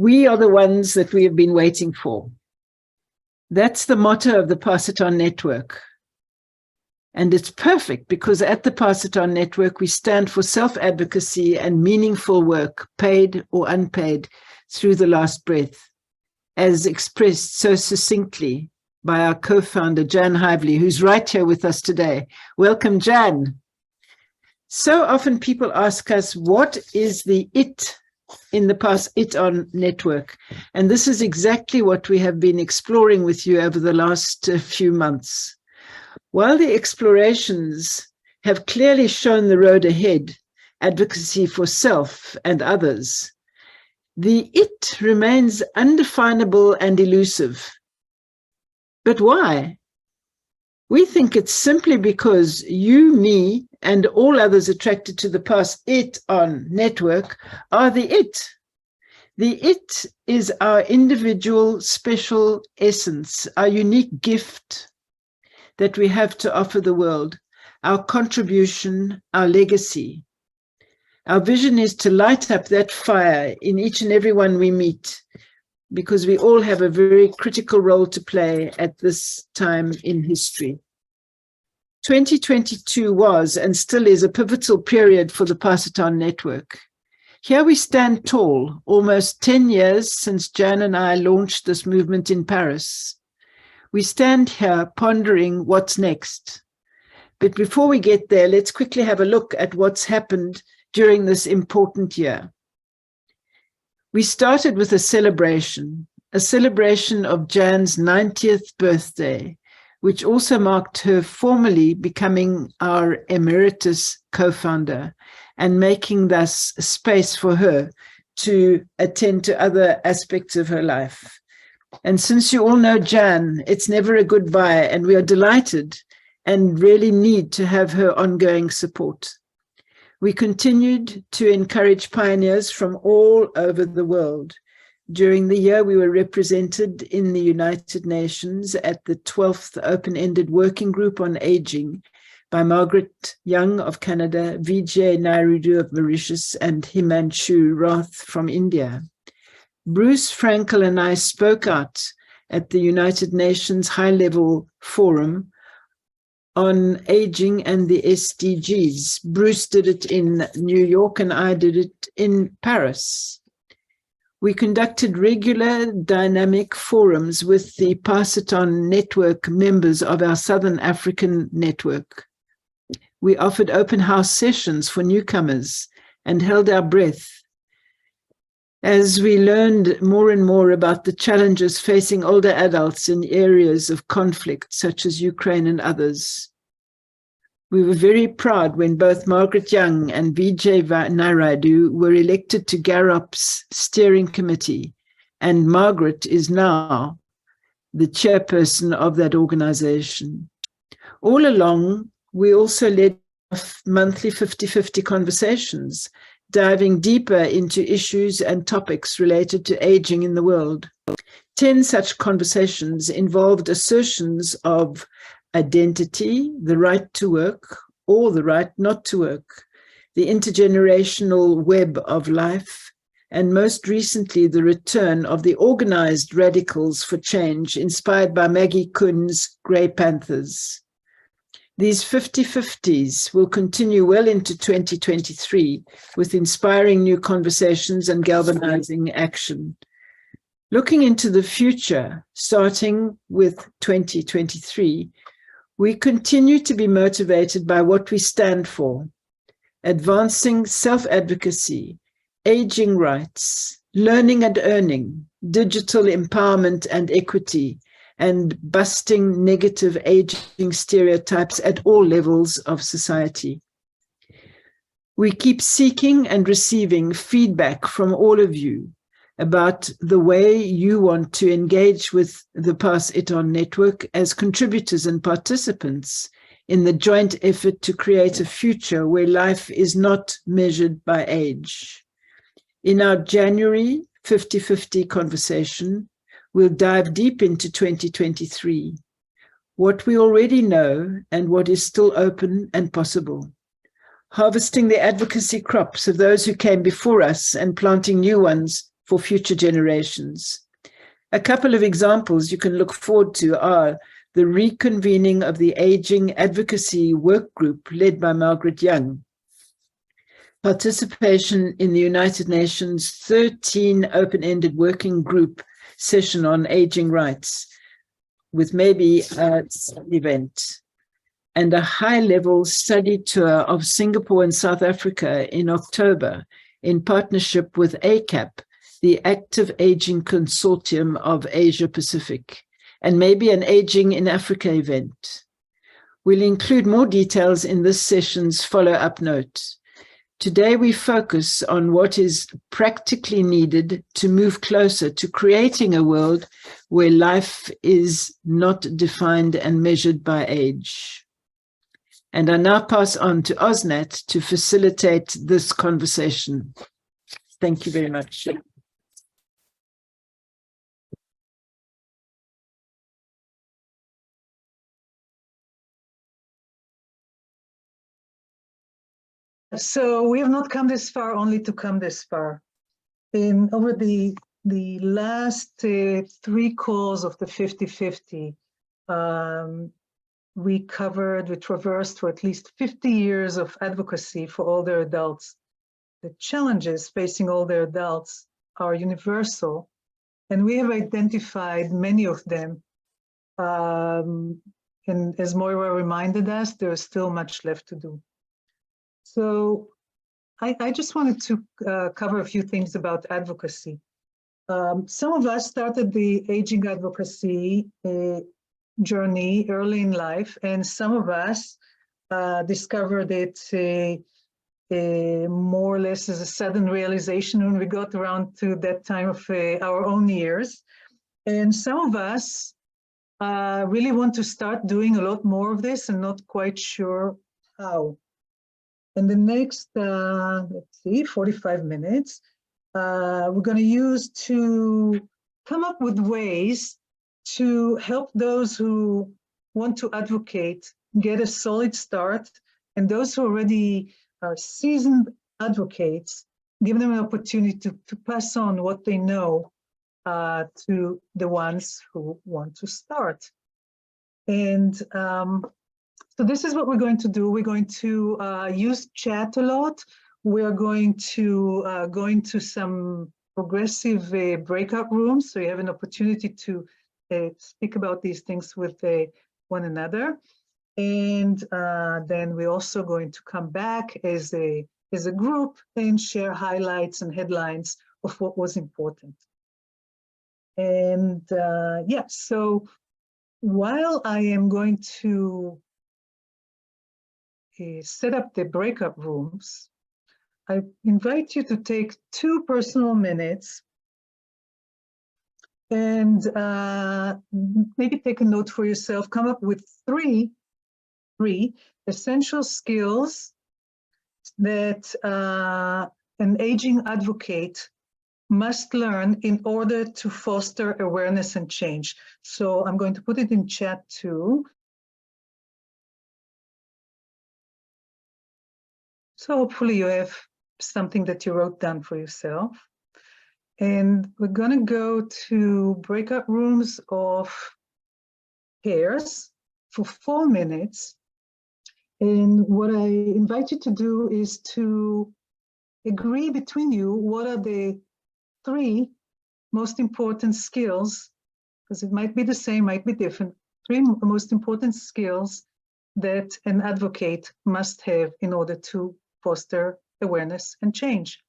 We are the ones that we have been waiting for. That's the motto of the Pass It On Network. And it's perfect because at the Pass It On Network, we stand for self-advocacy and meaningful work, paid or unpaid, through the last breath, as expressed so succinctly by our co-founder, Jan Hively, who's right here with us today. Welcome, Jan. So often people ask us, what is the it in the Pass It On Network? And this is exactly what we have been exploring with you over the last few months. While the explorations have clearly shown the road ahead, advocacy for self and others, the it remains undefinable and elusive. But why? We think it's simply because you, me, and all others attracted to the Pass It On Network are the it. The it is our individual special essence, our unique gift that we have to offer the world, our contribution, our legacy. Our vision is to light up that fire in each and every one we meet, because we all have a very critical role to play at this time in history. 2022 was and still is a pivotal period for the Pass It On Network. Here we stand tall, almost 10 years since Jan and I launched this movement in Paris. We stand here pondering what's next. But before we get there, let's quickly have a look at what's happened during this important year. We started with a celebration of Jan's 90th birthday, which also marked her formally becoming our emeritus co-founder and making thus space for her to attend to other aspects of her life. And since you all know Jan, it's never a goodbye, and we are delighted and really need to have her ongoing support. We continued to encourage pioneers from all over the world. During the year, we were represented in the United Nations at the 12th Open-Ended Working Group on Aging by Margaret Young of Canada, Vijay Naidu of Mauritius, and Himanshu Rath from India. Bruce Frankel and I spoke out at the United Nations High-Level Forum on aging and the SDGs. Bruce did it in New York and I did it in Paris. We conducted regular dynamic forums with the Pass It On Network members of our Southern African network. We offered open house sessions for newcomers and held our breath as we learned more and more about the challenges facing older adults in areas of conflict, such as Ukraine and others. We were very proud when both Margaret Young and Vijay Naidu were elected to GAROP's steering committee, and Margaret is now the chairperson of that organization. All along, we also led monthly 50-50 conversations, diving deeper into issues and topics related to aging in the world. 10 such conversations involved assertions of identity, the right to work, or the right not to work, the intergenerational web of life, and most recently, the return of the organized radicals for change inspired by Maggie Kuhn's Grey Panthers. These 50-50s will continue well into 2023 with inspiring new conversations and galvanizing action. Looking into the future, starting with 2023, we continue to be motivated by what we stand for: advancing self-advocacy, aging rights, learning and earning, digital empowerment and equity, and busting negative aging stereotypes at all levels of society. We keep seeking and receiving feedback from all of you about the way you want to engage with the Pass It On Network as contributors and participants in the joint effort to create a future where life is not measured by age. In our January 50-50 conversation, we'll dive deep into 2023, what we already know and what is still open and possible, harvesting the advocacy crops of those who came before us and planting new ones for future generations. A couple of examples you can look forward to are the reconvening of the Aging Advocacy Work Group led by Margaret Young, participation in the United Nations 13 open-ended working group session on aging rights, with maybe an event, and a high-level study tour of Singapore and South Africa in October in partnership with ACAP, the Active Aging Consortium of Asia Pacific, and maybe an Aging in Africa event. We'll include more details in this session's follow-up note. Today, we focus on what is practically needed to move closer to creating a world where life is not defined and measured by age. And I now pass on to Osnat to facilitate this conversation. Thank you very much. So we have not come this far only to come this far. Over the last 3 calls of the 50-50, we traversed for at least 50 years of advocacy for older adults. The challenges facing older adults are universal, and we have identified many of them. And as Moira reminded us, there is still much left to do. So I just wanted to cover a few things about advocacy. Some of us started the aging advocacy journey early in life, and some of us discovered it more or less as a sudden realization when we got around to that time of our own years. And some of us really want to start doing a lot more of this and not quite sure how. In the next, let's see, 45 minutes, we're going to use to come up with ways to help those who want to advocate get a solid start, and those who already are seasoned advocates, give them an opportunity to pass on what they know to the ones who want to start. And so this is what we're going to do. We're going to use chat a lot. We're going to go into some progressive breakout rooms, so you have an opportunity to speak about these things with one another. And then we're also going to come back as a group and share highlights and headlines of what was important. And yeah, so while I am going to set up the breakout rooms, I invite you to take 2 personal minutes and maybe take a note for yourself. Come up with three essential skills that an aging advocate must learn in order to foster awareness and change. So I'm going to put it in chat too. So hopefully you have something that you wrote down for yourself. And we're going to go to breakout rooms of pairs for 4 minutes. And what I invite you to do is to agree between you what are the 3 most important skills, because it might be the same, might be different, 3 most important skills that an advocate must have in order to foster awareness and change.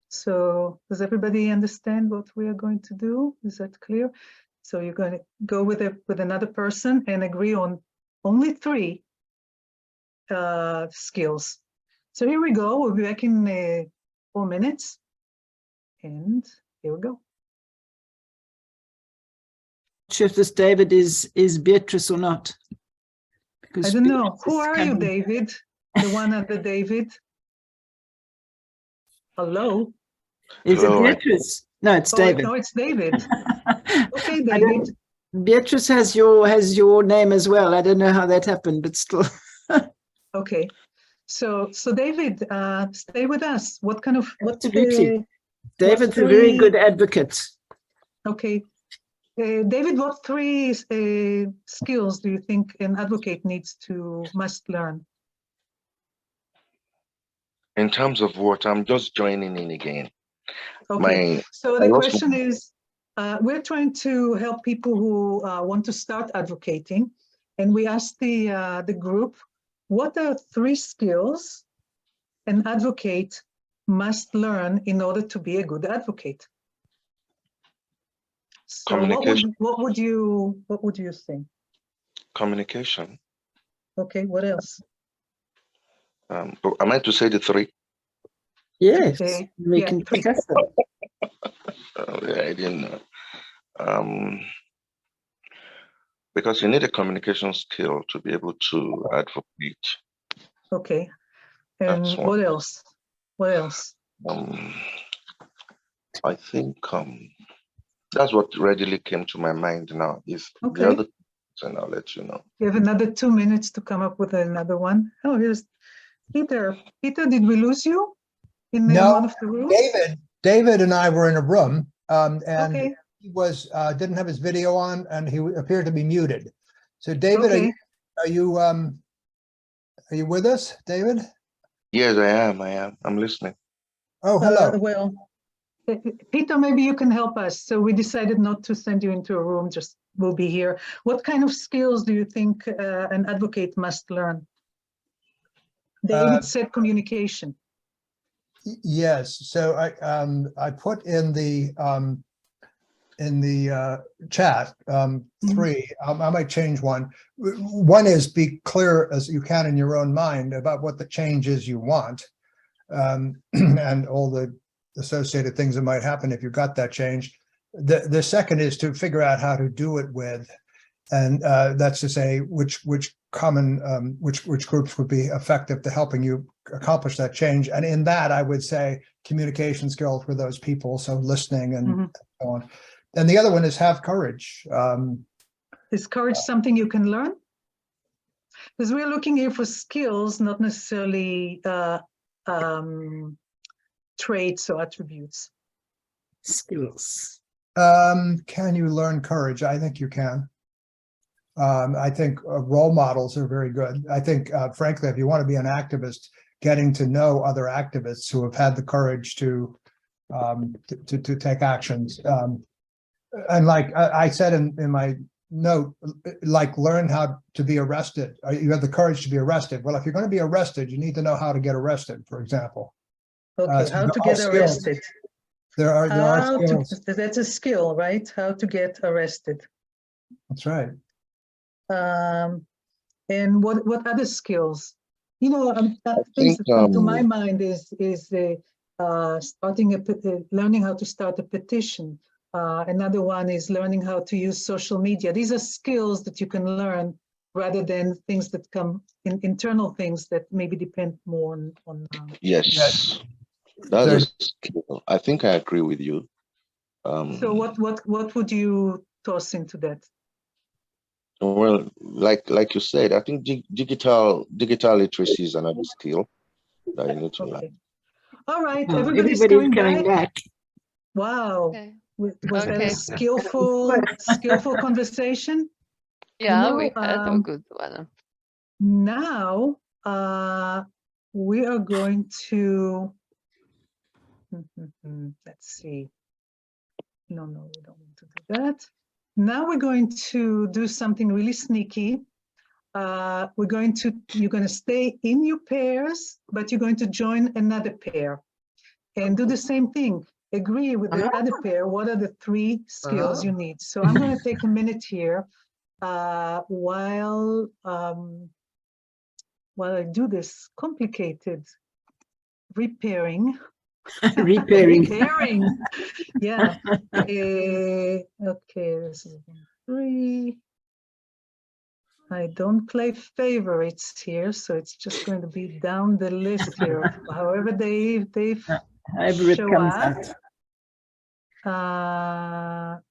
So does everybody understand what we are going to do? Is that clear? So you're going to go with another person and agree on only 3 skills. So here we go. We'll be back in 4 minutes. And here we go. Not sure if this David is Beatrice or not. I don't know. Who are you, David? The one under David? Hello? Is it Beatrice? No, it's David. No, it's David. Okay, David. Beatrice has your name as well. I don't know how that happened, but still. Okay. So David, stay with us. What kind of David's a very good advocate. Okay. David, what three skills do you think an advocate must learn? In terms of what, I'm just joining in again. Okay, so the question is, we're trying to help people who want to start advocating, and we asked the group, what are 3 skills an advocate must learn in order to be a good advocate? So Communication. what would you think? Communication. Okay, what else? Am I to say the 3? Yes, we yeah, can 3. discuss them. I didn't know. Because you need a communication skill to be able to advocate. Okay, and what else? What else? I think that's what readily came to my mind now. Is Okay. the other, and I'll let you know. You have another 2 minutes to come up with another one. Oh, here's Peter. Peter, did we lose you in one of the rooms? David and I were in a room, and Okay. he was didn't have his video on, and he appeared to be muted. So, David, Okay. are you with us, David? Yes, I am. I'm listening. Oh, hello. Well, Peter, maybe you can help us. So we decided not to send you into a room, just we'll be here. What kind of skills do you think an advocate must learn? David said communication. Yes. So I put in the chat 3. I might change one. One is be clear as you can in your own mind about what the change is you want, and all the associated things that might happen if you got that change. The second is to figure out how to do it with, and that's to say which groups would be effective to helping you accomplish that change. And in that, I would say communication skills with those people, so listening and so on. And the other one is have courage. Is courage something you can learn? Because we're looking here for skills, not necessarily traits or attributes. Skills. Can you learn courage? I think you can. I think role models are very good. I think, frankly, if you want to be an activist, getting to know other activists who have had the courage to take actions. And like I said in my note, like learn how to be arrested. You have the courage to be arrested. Well, if you're going to be arrested, you need to know how to get arrested, for example. Okay, So how to get arrested. There are skills. That's a skill, right? How to get arrested. That's right. And what other skills? You know, things that come to my mind is learning how to start a petition. Another one is learning how to use social media. These are skills that you can learn rather than things that come internal things that maybe depend more on Yes, that's a skill. I think I agree with you. So what would you toss into that? Well, like you said, I think digital literacy is another skill that you need to learn. All right, everybody's coming back. Wow. Okay. Was that a skillful conversation? Yeah, we had a good one. Now we are going to let's see. No, we don't want to do that. Now we're going to do something really sneaky. You're going to stay in your pairs, but you're going to join another pair and do the same thing. Agree with the other pair. What are the 3 skills you need? So I'm going to take a minute here while I do this complicated repairing. Repairing. Yeah. Okay, this is 3. I don't play favorites here, so it's just going to be down the list here. However they show up.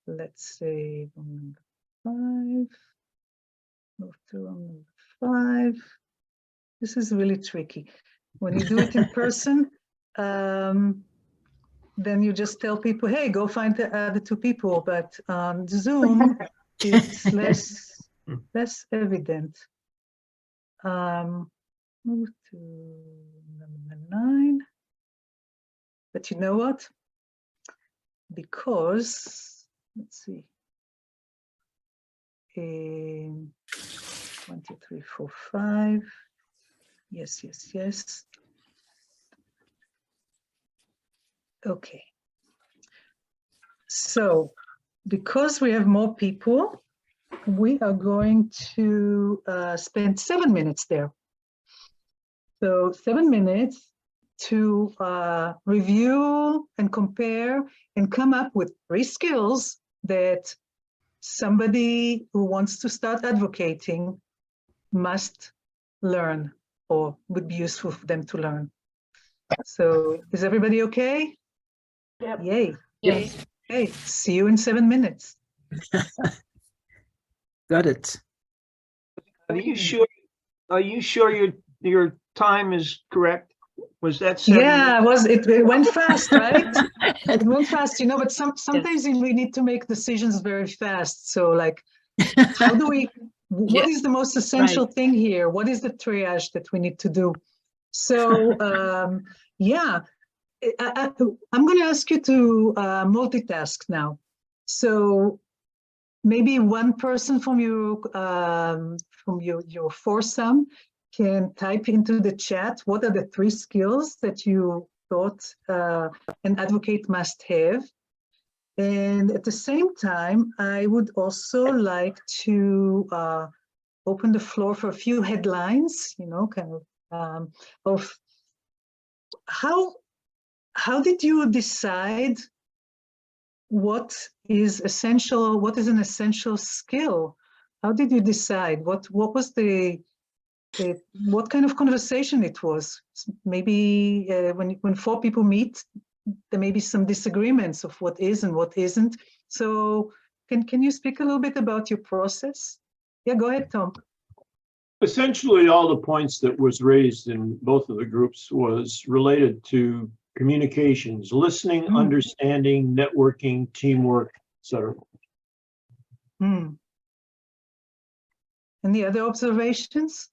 Let's say number 5. Move to number 5. This is really tricky. When you do it in person, then you just tell people, hey, go find the other two people. But on Zoom, it's less evident. Move to number 9. But you know what? Because, let's see. 1, 2, 3, 4, 5. Yes, yes, yes. Okay. So, because we have more people, we are going to spend 7 minutes there. So 7 minutes to review and compare and come up with 3 skills that somebody who wants to start advocating must learn or would be useful for them to learn. So is everybody okay? Yep. Yay. Yes. Okay, see you in 7 minutes. Got it. Are you sure? Are you sure your time is correct? Was that 7 Yeah, minutes? it went fast, right? It went fast, you know, but sometimes we need to make decisions very fast. So like, how do we, what is the most essential thing here? What is the triage that we need to do? So yeah, I'm going to ask you to multitask now. So maybe one person from your foursome can type into the chat what are the 3 skills that you thought an advocate must have. And at the same time, I would also like to open the floor for a few headlines, you know, kind of how did you decide what is essential, what is an essential skill? How did you decide? What was what kind of conversation it was? Maybe when 4 people meet, there may be some disagreements of what is and what isn't. So can you speak a little bit about your process? Yeah, go ahead, Tom. Essentially, all the points that was raised in both of the groups was related to communications, listening, understanding, networking, teamwork, etc. Any other observations?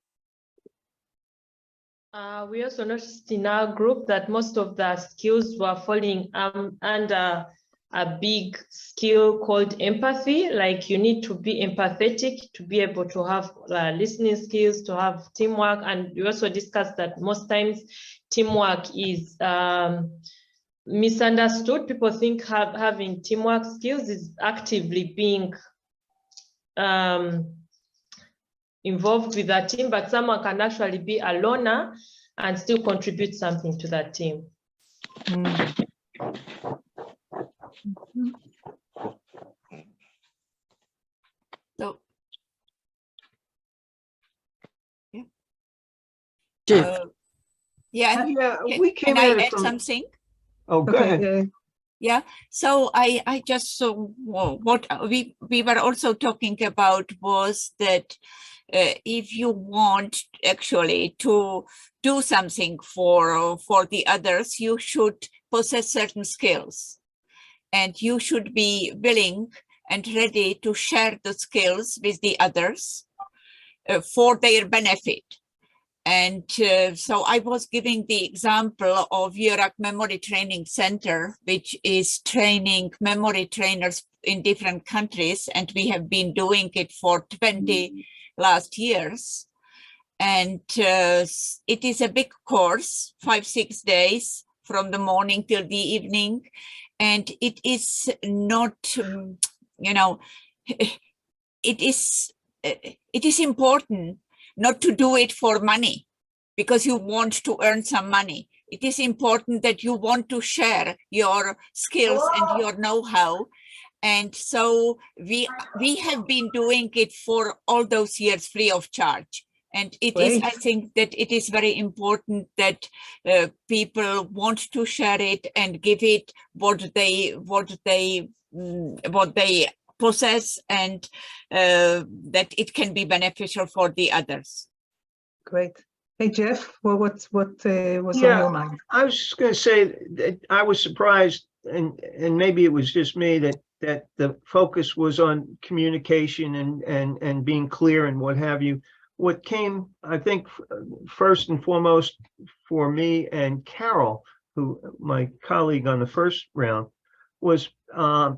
We also noticed in our group that most of the skills were falling under a big skill called empathy. Like you need to be empathetic to be able to have listening skills, to have teamwork. And we also discussed that most times teamwork is misunderstood. People think having teamwork skills is actively being involved with that team, but someone can actually be a loner and still contribute something to that team. So, We came can I at it add from something? Oh, go ahead. Yeah, so I just what we were also talking about was that if you want actually to do something for the others, you should possess certain skills, and you should be willing and ready to share the skills with the others for their benefit. And so I was giving the example of Iraq Memory Training Center, which is training memory trainers in different countries. And we have been doing it for 20 last years. And it is a big course, 5-6 days from the morning till the evening. And it is not, you know, it is important not to do it for money because you want to earn some money. It is important that you want to share your skills and your know-how. And so we have been doing it for all those years free of charge. And it is, I think that it is very important that people want to share it and give it what they possess, and that it can be beneficial for the others. Great. Hey, Jeff, what was on your mind? I was just going to say that I was surprised and maybe it was just me that the focus was on communication and being clear and what have you. What came, I think, first and foremost for me and Carol, who my colleague on the first round, was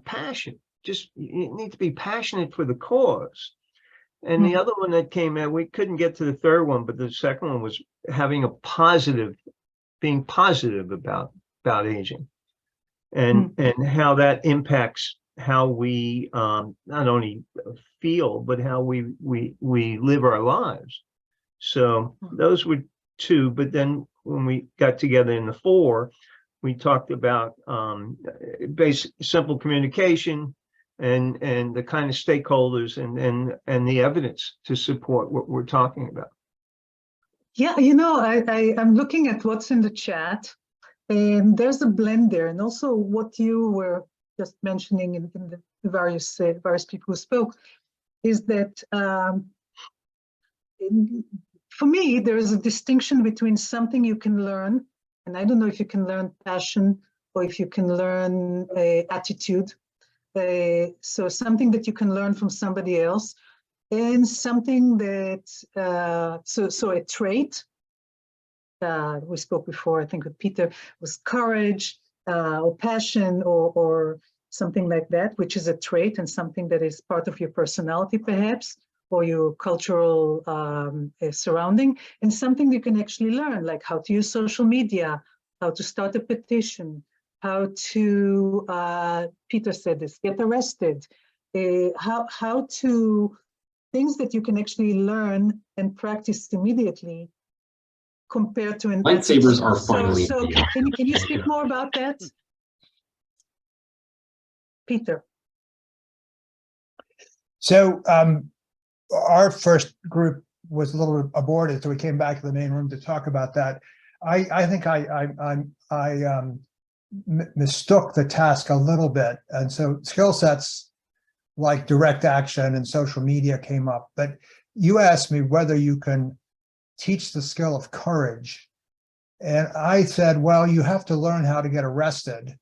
passion. Just you need to be passionate for the cause. And the other one that came out, we couldn't get to the third one, but the second one was having a positive, being positive about aging, and how that impacts how we not only feel, but how we live our lives. So those were two. But then when we got together in the four, we talked about basic simple communication and the kind of stakeholders and the evidence to support what we're talking about. Yeah, you know, I'm looking at what's in the chat, and there's a blend there, and also what you were just mentioning in the various people who spoke is that for me, there is a distinction between something you can learn, and I don't know if you can learn passion or if you can learn attitude. So something that you can learn from somebody else, and something that, so a trait, we spoke before, I think with Peter, was courage or passion or something like that, which is a trait and something that is part of your personality perhaps, or your cultural surrounding, and something you can actually learn, like how to use social media, how to start a petition, how to, Peter said this, get arrested, how to, things that you can actually learn and practice immediately compared to an lightsabers are finally. So can you speak more about that? Peter. So our first group was a little aborted, so we came back to the main room to talk about that. I think I mistook the task a little bit, and so skill sets like direct action and social media came up. But you asked me whether you can teach the skill of courage, and I said, well, you have to learn how to get arrested.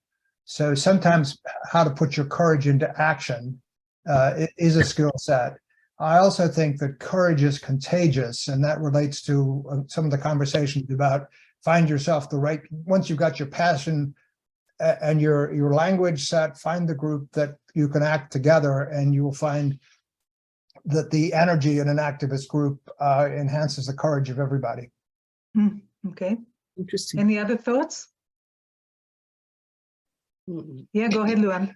So sometimes how to put your courage into action is a skill set. I also think that courage is contagious, and that relates to some of the conversations about find yourself the right, once you've got your passion and your language set, find the group that you can act together, and you will find that the energy in an activist group enhances the courage of everybody. Okay. Interesting. Any other thoughts? Yeah, go ahead, Luan.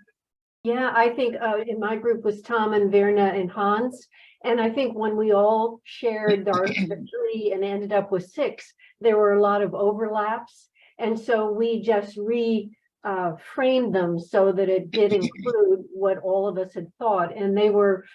Yeah, I think in my group was Tom and Verna and Hans. And I think when we all shared our 3 and ended up with 6, there were a lot of overlaps. And so we just framed them so that it did include what all of us had thought. And they were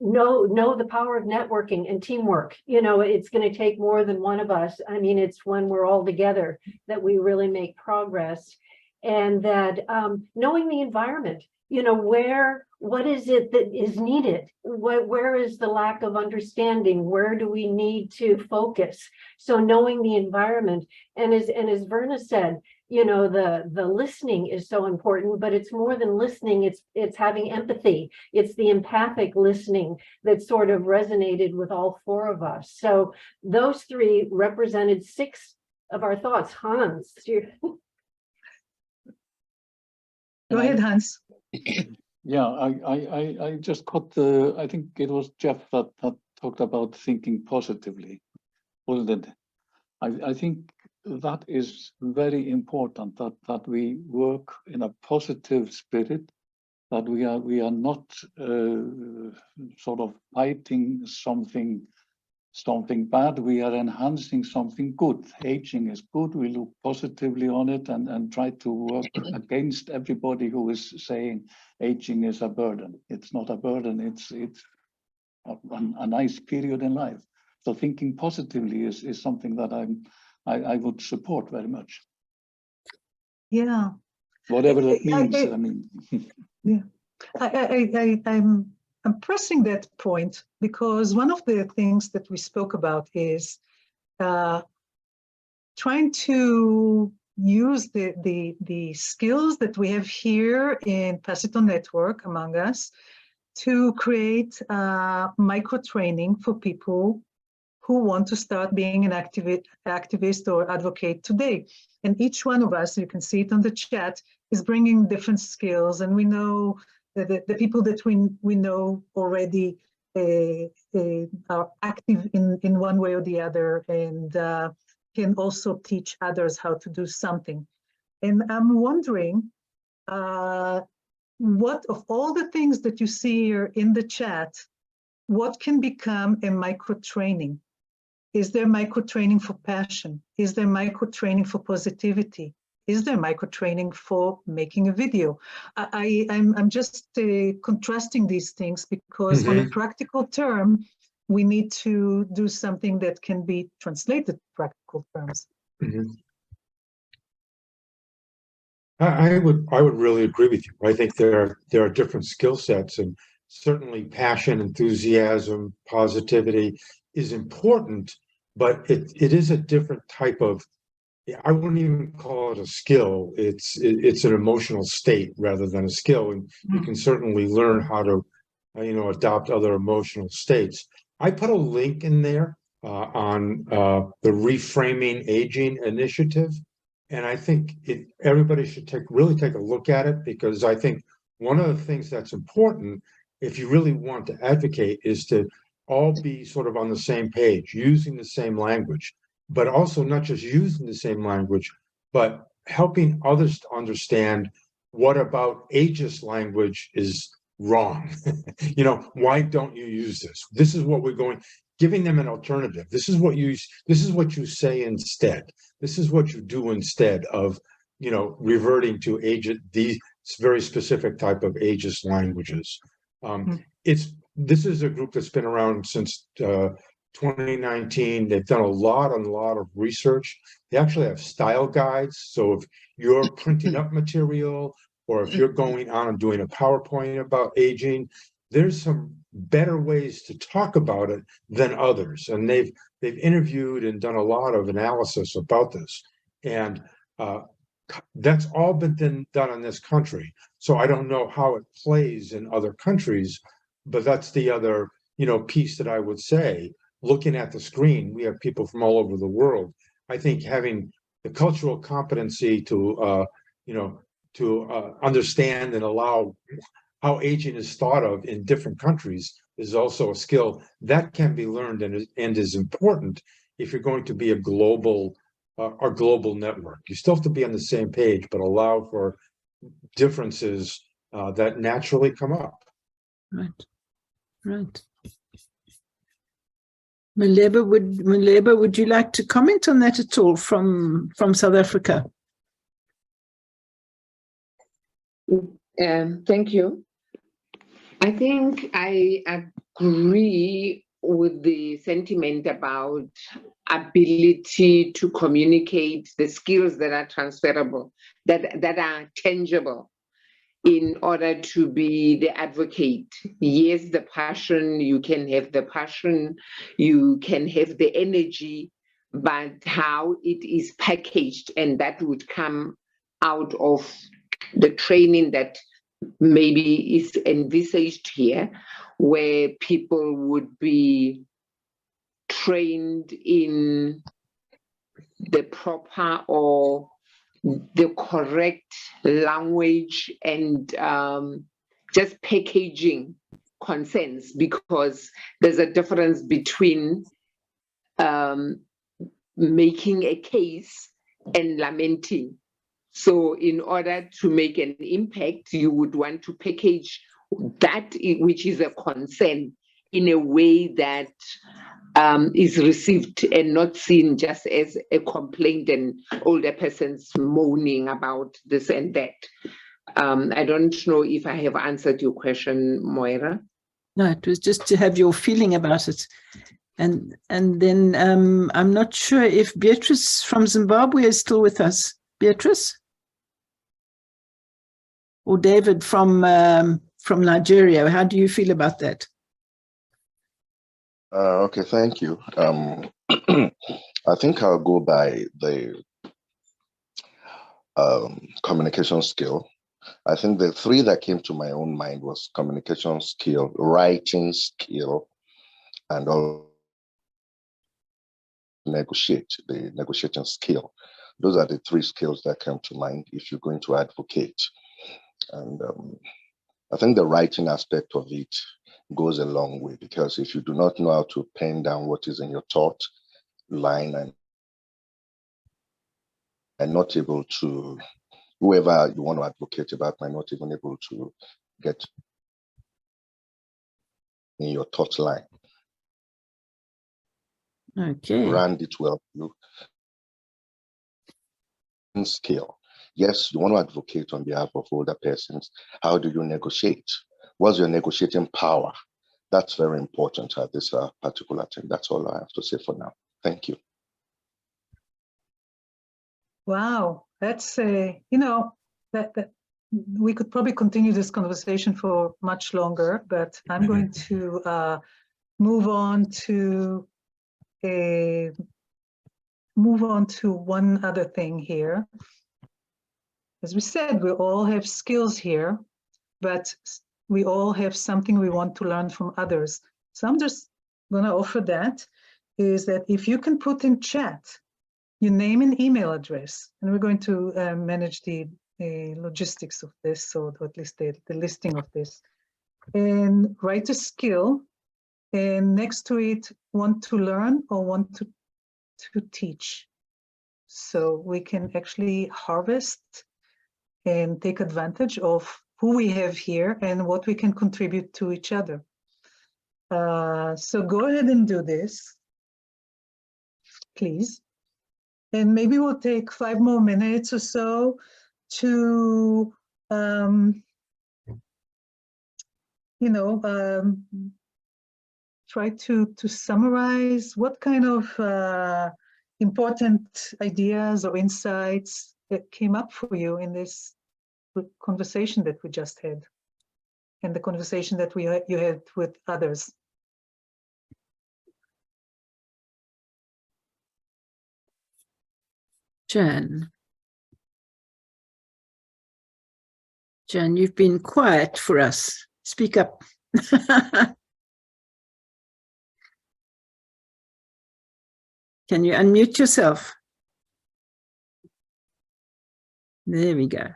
know the power of networking and teamwork. You know, it's going to take more than one of us. I mean, it's when we're all together that we really make progress. And that knowing the environment, you know, what is it that is needed? Where is the lack of understanding? Where do we need to focus? So knowing the environment, and as Verna said, you know, the listening is so important, but it's more than listening. It's having empathy. It's the empathic listening that sort of resonated with all 4 of us. So those 3 represented 6 of our thoughts. Hans, Go ahead, Hans. Yeah, I just caught I think it was Jeff that talked about thinking positively. Wasn't it? I think that is very important, that we work in a positive spirit, that we are not sort of fighting something bad, we are enhancing something good. Aging is good, we look positively on it and try to work against everybody who is saying aging is a burden. It's not a burden, it's a nice period in life. So thinking positively is something that I would support very much. Yeah. Whatever that means, I mean. Yeah. I'm pressing that point because one of the things that we spoke about is trying to use the skills that we have here in Paciton Network among us to create micro training for people who want to start being an activist or advocate today. And each one of us, you can see it on the chat, is bringing different skills. And we know that the people that we know already are active in one way or the other, and can also teach others how to do something. And I'm wondering, what of all the things that you see here in the chat, what can become a micro training? Is there micro training for passion? Is there micro training for positivity? Is there micro training for making a video? I'm just contrasting these things because on a practical term, we need to do something that can be translated to practical terms. I would really agree with you. I think there are different skill sets, and certainly passion, enthusiasm, positivity is important, but it is a different type of, I wouldn't even call it a skill. It's an emotional state rather than a skill, and you can certainly learn how to adopt other emotional states. I put a link in there on the Reframing Aging initiative, and I think everybody should really take a look at it, because I think one of the things that's important if you really want to advocate is to all be sort of on the same page, using the same language, but also not just using the same language, but helping others to understand what about ageist language is wrong. Why don't you use this? This is what we're going, giving them an alternative. This is what you say instead. This is what you do instead of, reverting to these very specific type of ageist languages. This is a group that's been around since 2019. They've done a lot of research. They actually have style guides. So if you're printing up material, or if you're going on and doing a PowerPoint about aging, there's some better ways to talk about it than others. And they've interviewed and done a lot of analysis about this. And that's all been done in this country. So I don't know how it plays in other countries, but that's the other, piece that I would say. Looking at the screen, we have people from all over the world. I think having the cultural competency to, understand and allow how aging is thought of in different countries is also a skill that can be learned and is important if you're going to be a global network. You still have to be on the same page, but allow for differences that naturally come up. Right. Maleba, would you like to comment on that at all from South Africa? Thank you. I think I agree with the sentiment about ability to communicate, the skills that are transferable, that are tangible in order to be the advocate. Yes, the passion, you can have the passion, you can have the energy, but how it is packaged, and that would come out of the training that maybe is envisaged here, where people would be trained in the proper or the correct language and just packaging concerns, because there's a difference between making a case and lamenting. So in order to make an impact, you would want to package that which is a concern in a way that is received and not seen just as a complaint and older persons moaning about this and that. I don't know if I have answered your question, Moira. No, it was just to have your feeling about it. And then I'm not sure if Beatrice from Zimbabwe is still with us. Beatrice? Or David from Nigeria. How do you feel about that? Okay, thank you. I think I'll go by communication skill. I think the three that came to my own mind was communication skill, writing skill, and all the negotiating skill. Those are the three skills that come to mind if you're going to advocate. And I think the writing aspect of it goes a long way, because if you do not know how to pen down what is in your thought line and not able to, whoever you want to advocate about might not even able to get in your thought line. Okay. Brand it well. Skill. Yes, you want to advocate on behalf of older persons. How do you negotiate? What's your negotiating power? That's very important at this particular time. That's all I have to say for now. Thank you. Wow, that's that we could probably continue this conversation for much longer, but I'm going to move on to one other thing here. As we said, we all have skills here, but we all have something we want to learn from others. So I'm just going to offer that, is that if you can put in chat your name and email address, and we're going to manage the logistics of this, or at least the listing of this, and write a skill, and next to it, want to learn or want to teach. So we can actually harvest and take advantage of who we have here and what we can contribute to each other. So go ahead and do this, please. And maybe we'll take 5 more minutes or so to, try to summarize what kind of important ideas or insights that came up for you in this conversation that we just had, and the conversation that you had with others. Jan, you've been quiet for us. Speak up. Can you unmute yourself? There we go.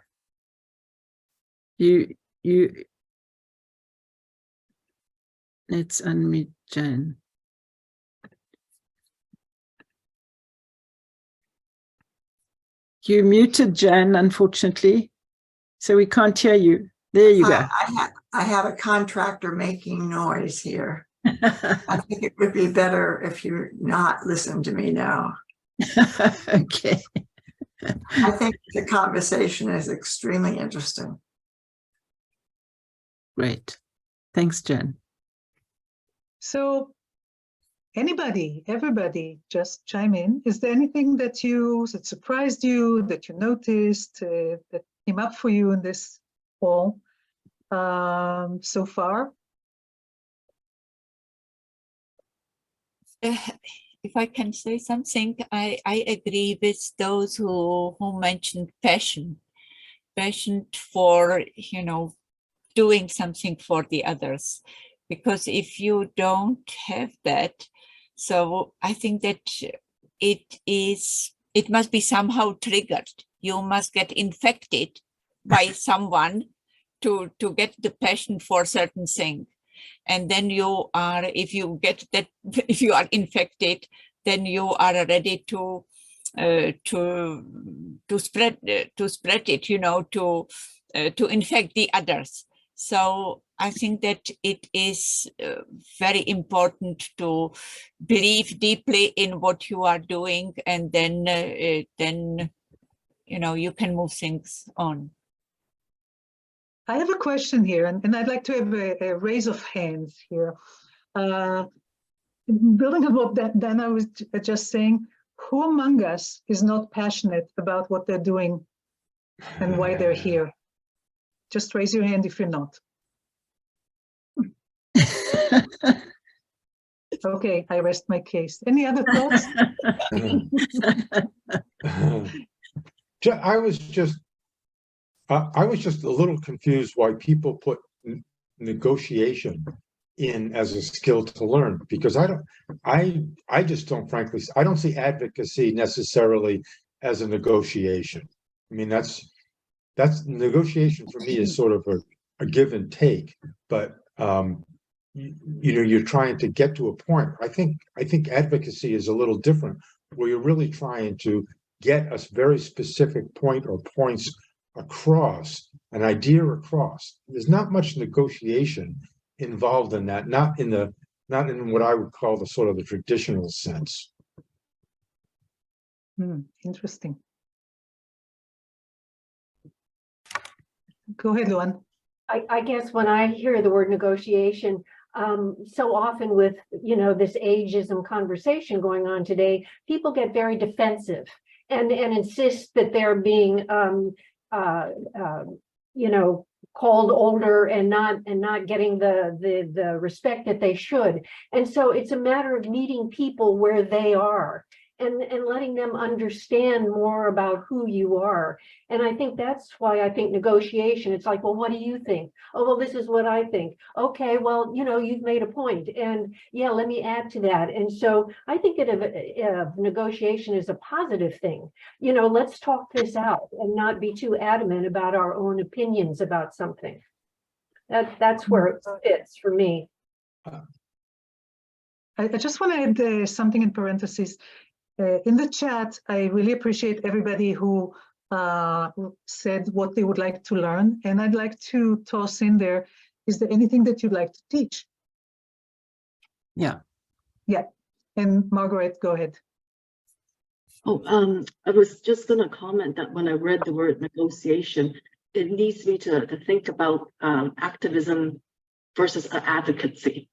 Let's unmute Jan. You muted, Jan, unfortunately, so we can't hear you. There you go. I have a contractor making noise here. I think it would be better if you not listen to me now. Okay. I think the conversation is extremely interesting. Great. Thanks, Jan. So everybody, just chime in. Is there anything that surprised you, that you noticed, that came up for you in this fall so far? If I can say something, I agree with those who mentioned passion for, doing something for the others. Because if you don't have that, so I think that it must be somehow triggered. You must get infected by someone to get the passion for certain thing. And then if you are infected, then you are ready to spread it, to infect the others. So I think that it is very important to believe deeply in what you are doing, and then you can move things on. I have a question here, and I'd like to have a raise of hands here. Building on what Dana was just saying, who among us is not passionate about what they're doing and why they're here? Just raise your hand if you're not. Okay, I rest my case. Any other thoughts? I was just a little confused why people put negotiation in as a skill to learn, because I just don't, frankly, I don't see advocacy necessarily as a negotiation. I mean, that's negotiation for me is sort of a give and take, but you know, you're trying to get to a point. I think advocacy is a little different, where you're really trying to get a very specific point or points across, an idea across. There's not much negotiation involved in that, not in what I would call the sort of the traditional sense. Interesting. Go ahead, Luan. I guess when I hear the word negotiation, so often with, you know, this ageism conversation going on today, people get very defensive and insist that they're being, you know, called older and not getting the respect that they should. And so it's a matter of meeting people where they are and letting them understand more about who you are. And I think that's why I think negotiation, it's like, well, what do you think? Oh, well, this is what I think. Okay, well, you know, you've made a point, and yeah, let me add to that. And so I think of negotiation as a positive thing. You know, let's talk this out and not be too adamant about our own opinions about something. That's where it fits for me. I just want to add something in parentheses. In the chat, I really appreciate everybody who said what they would like to learn. And I'd like to toss in there, is there anything that you'd like to teach? Yeah. Yeah. And Margaret, go ahead. Oh, I was just going to comment that when I read the word negotiation, it leads me to think about activism versus advocacy,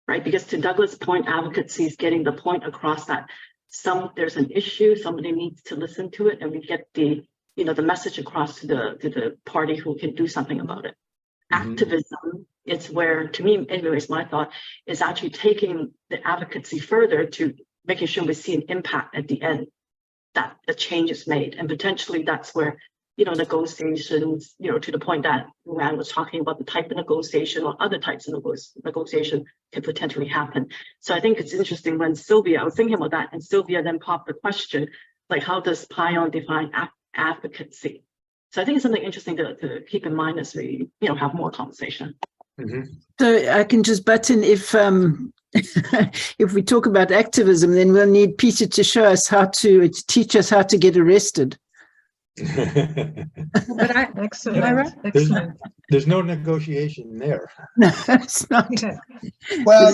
right? Because to Douglas' point, advocacy is getting the point across that there's an issue, somebody needs to listen to it, and we get the message across to the party who can do something about it. Activism, it's where, to me, anyways, my thought is actually taking the advocacy further to making sure we see an impact at the end, that the change is made. And potentially that's where, negotiations, to the point that Luann was talking about, the type of negotiation or other types of negotiation can potentially happen. So I think it's interesting when Sylvia, I was thinking about that, and Sylvia then popped the question, like, how does Pion define advocacy? So I think it's something interesting to keep in mind as we, have more conversation. So I can just butt in, if if we talk about activism, then we'll need Peter to show us to teach us how to get arrested. But excellent. Excellent. There's no negotiation there. No, it's not. Yeah. Well,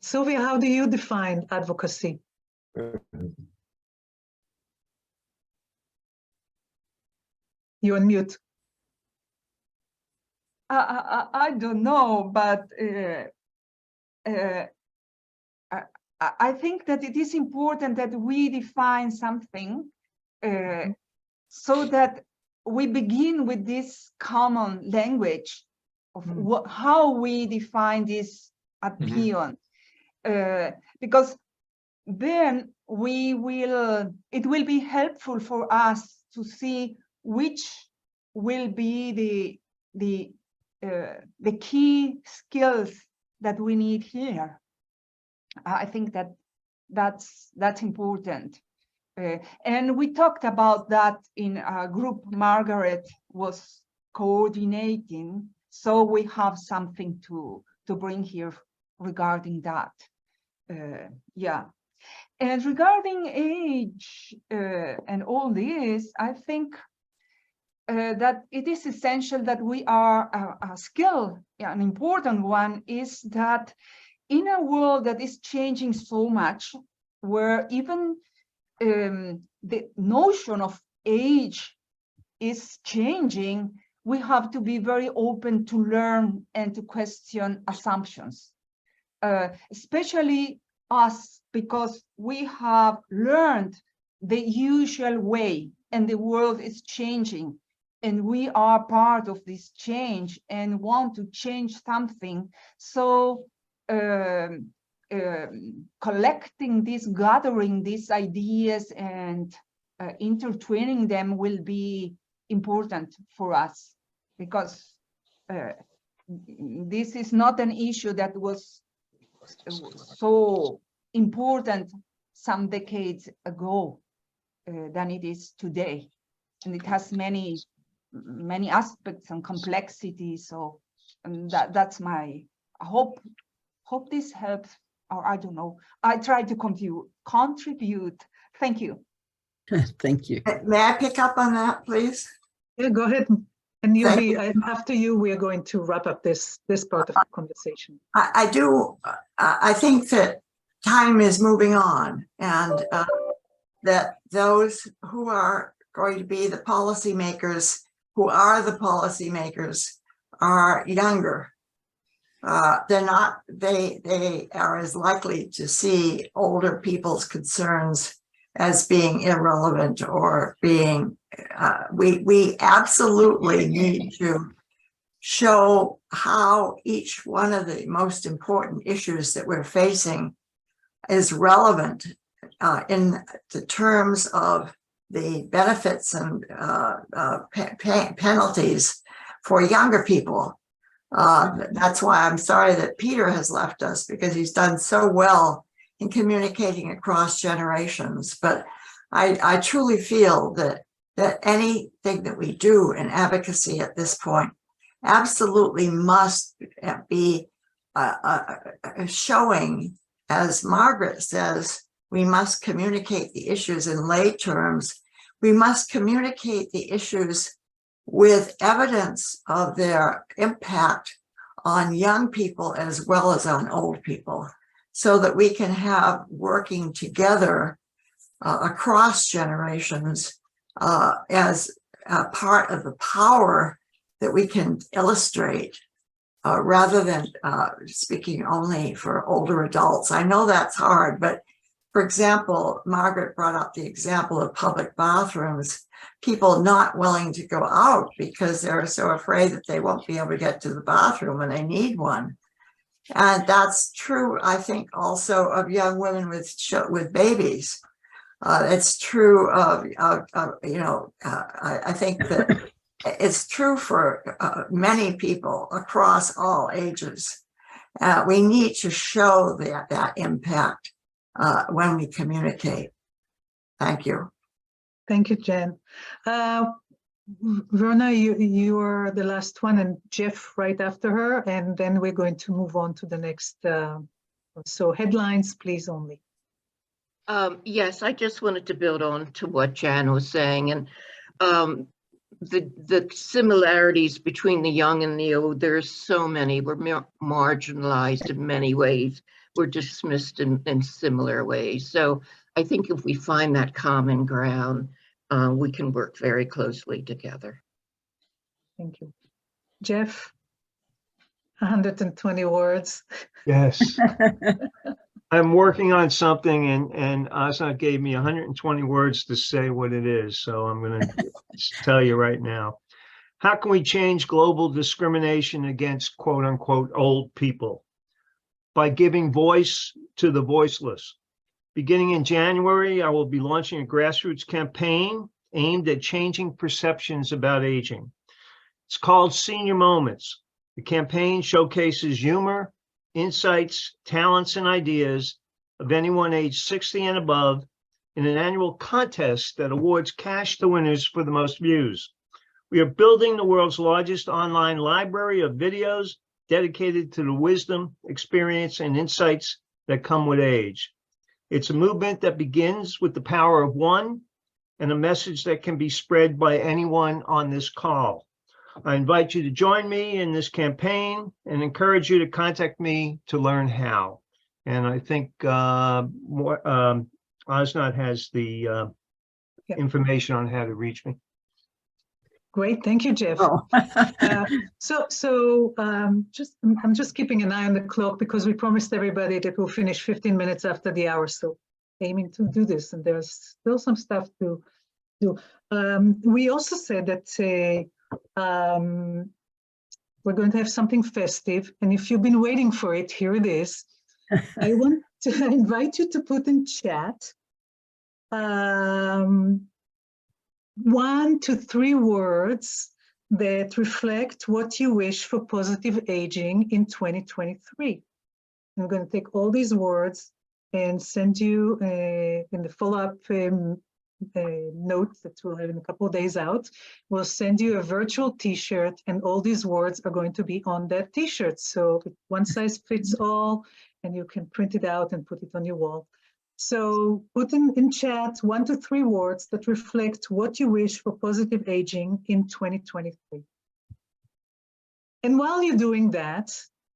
Sylvia, how do you define advocacy? You're on mute. I don't know, but I think that it is important that we define something so that we begin with this common language of how we define this at Pion, because then it will be helpful for us to see which will be the key skills that we need here. I think that's important. And we talked about that in a group Margaret was coordinating, so we have something to bring here regarding that. Yeah. And regarding age and all this, I think that it is essential that we are a skill, an important one, is that in a world that is changing so much, where even the notion of age is changing, we have to be very open to learn and to question assumptions, especially us, because we have learned the usual way and the world is changing. And we are part of this change and want to change something. So collecting this, gathering these ideas and intertwining them will be important for us, because this is not an issue that was so important some decades ago than it is today, and it has many aspects and complexity. So that's my hope this helps, or I don't know, I try to contribute. Thank you. Thank you. May I pick up on that, please? Yeah, go ahead. And you'll be, after you, we are going to wrap up this part of the conversation. I do. I think that time is moving on, and that those who are going to be the policymakers, are younger. They are as likely to see older people's concerns as being irrelevant or being, we absolutely need to show how each one of the most important issues that we're facing is relevant in the terms of the benefits and penalties for younger people. That's why I'm sorry that Peter has left us, because he's done so well in communicating across generations. But I truly feel that anything that we do in advocacy at this point absolutely must be showing, as Margaret says, we must communicate the issues in lay terms. We must communicate the issues with evidence of their impact on young people as well as on old people, so that we can have working together across generations as a part of the power that we can illustrate, rather than speaking only for older adults. I know that's hard, but for example, Margaret brought up the example of public bathrooms, people not willing to go out because they're so afraid that they won't be able to get to the bathroom when they need one. And that's true, I think, also of young women with babies. It's true of I think that it's true for many people across all ages. We need to show that impact when we communicate. Thank you. Thank you, Jen. Verna, you are the last one, and Jeff right after her, and then we're going to move on to the next. So headlines, please, only. Yes, I just wanted to build on to what Jan was saying, and the similarities between the young and the old. There's so many. We're marginalized in many ways. We're dismissed in similar ways. So I think if we find that common ground, we can work very closely together. Thank you. Jeff, 120 words. Yes. I'm working on something, and Asna gave me 120 words to say what it is. So I'm going to tell you right now. How can we change global discrimination against quote unquote old people? By giving voice to the voiceless. Beginning in January, I will be launching a grassroots campaign aimed at changing perceptions about aging. It's called Senior Moments. The campaign showcases humor, insights, talents, and ideas of anyone aged 60 and above in an annual contest that awards cash to winners for the most views. We are building the world's largest online library of videos dedicated to the wisdom, experience, and insights that come with age. It's a movement that begins with the power of one and a message that can be spread by anyone on this call. I invite you to join me in this campaign and encourage you to contact me to learn how. And I think Osnat has the information on how to reach me. Great, thank you, Jeff. Oh. I'm just keeping an eye on the clock because we promised everybody that we'll finish 15 minutes after the hour. So aiming to do this, and there's still some stuff to do. We also said that we're going to have something festive, and if you've been waiting for it, here it is. I want to invite you to put in chat 1 to 3 words that reflect what you wish for positive aging in 2023. I'm going to take all these words and send you in the follow-up note that we'll have in a couple of days out. We'll send you a virtual t-shirt, and all these words are going to be on that t-shirt. So one size fits all, and you can print it out and put it on your wall. So put in chat 1 to 3 words that reflect what you wish for positive aging in 2023. And while you're doing that,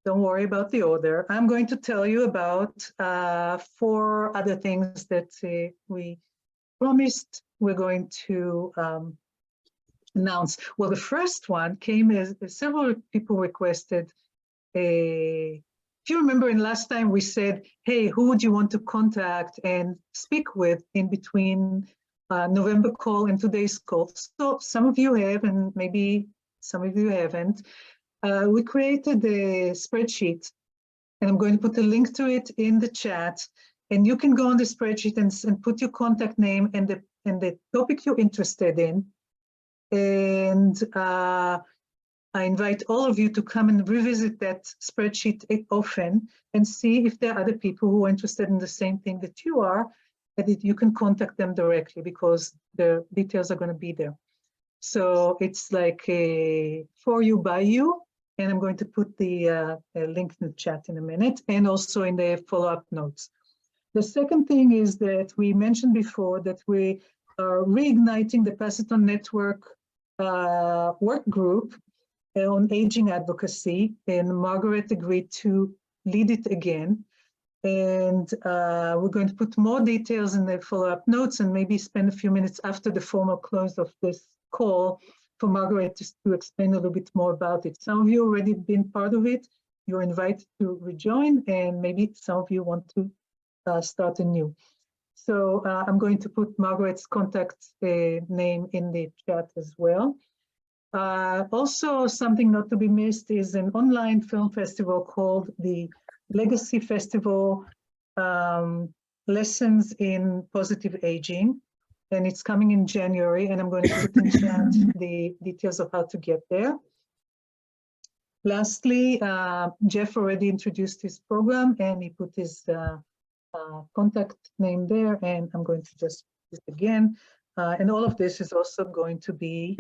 don't worry about the order. I'm going to tell you about 4 other things that we promised we're going to announce. Well, the first one came as several people requested. If you remember, in last time we said, hey, who would you want to contact and speak with in between November call and today's call? So some of you have, and maybe some of you haven't. We created a spreadsheet, and I'm going to put a link to it in the chat. And you can go on the spreadsheet and put your contact name and the topic you're interested in. And I invite all of you to come and revisit that spreadsheet often and see if there are other people who are interested in the same thing that you are, and that you can contact them directly because the details are going to be there. So it's like a for you, by you, and I'm going to put the link in the chat in a minute and also in the follow-up notes. The second thing is that we mentioned before that we are reigniting the Passiton Network work group on aging advocacy, and Margaret agreed to lead it again. And we're going to put more details in the follow-up notes and maybe spend a few minutes after the formal close of this call for Margaret to explain a little bit more about it. Some of you already been part of it. You're invited to rejoin, and maybe some of you want to start anew. So I'm going to put Margaret's contact name in the chat as well. Also, something not to be missed is an online film festival called the Legacy Festival Lessons in Positive Aging, and it's coming in January, and I'm going to put in chat the details of how to get there. Lastly, Jeff already introduced his program, and he put his contact name there, and I'm going to just do it again. And all of this is also going to be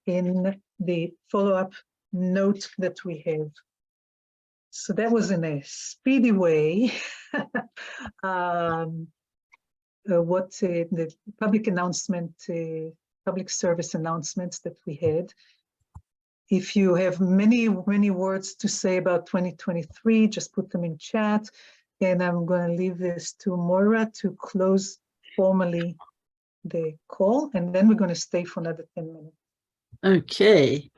in the follow-up note that we have. So that was in a speedy way what the public announcement, public service announcements that we had. If you have many words to say about 2023, just put them in chat. And I'm going to leave this to Moira to close formally the call, and then we're going to stay for another 10 minutes. Okay.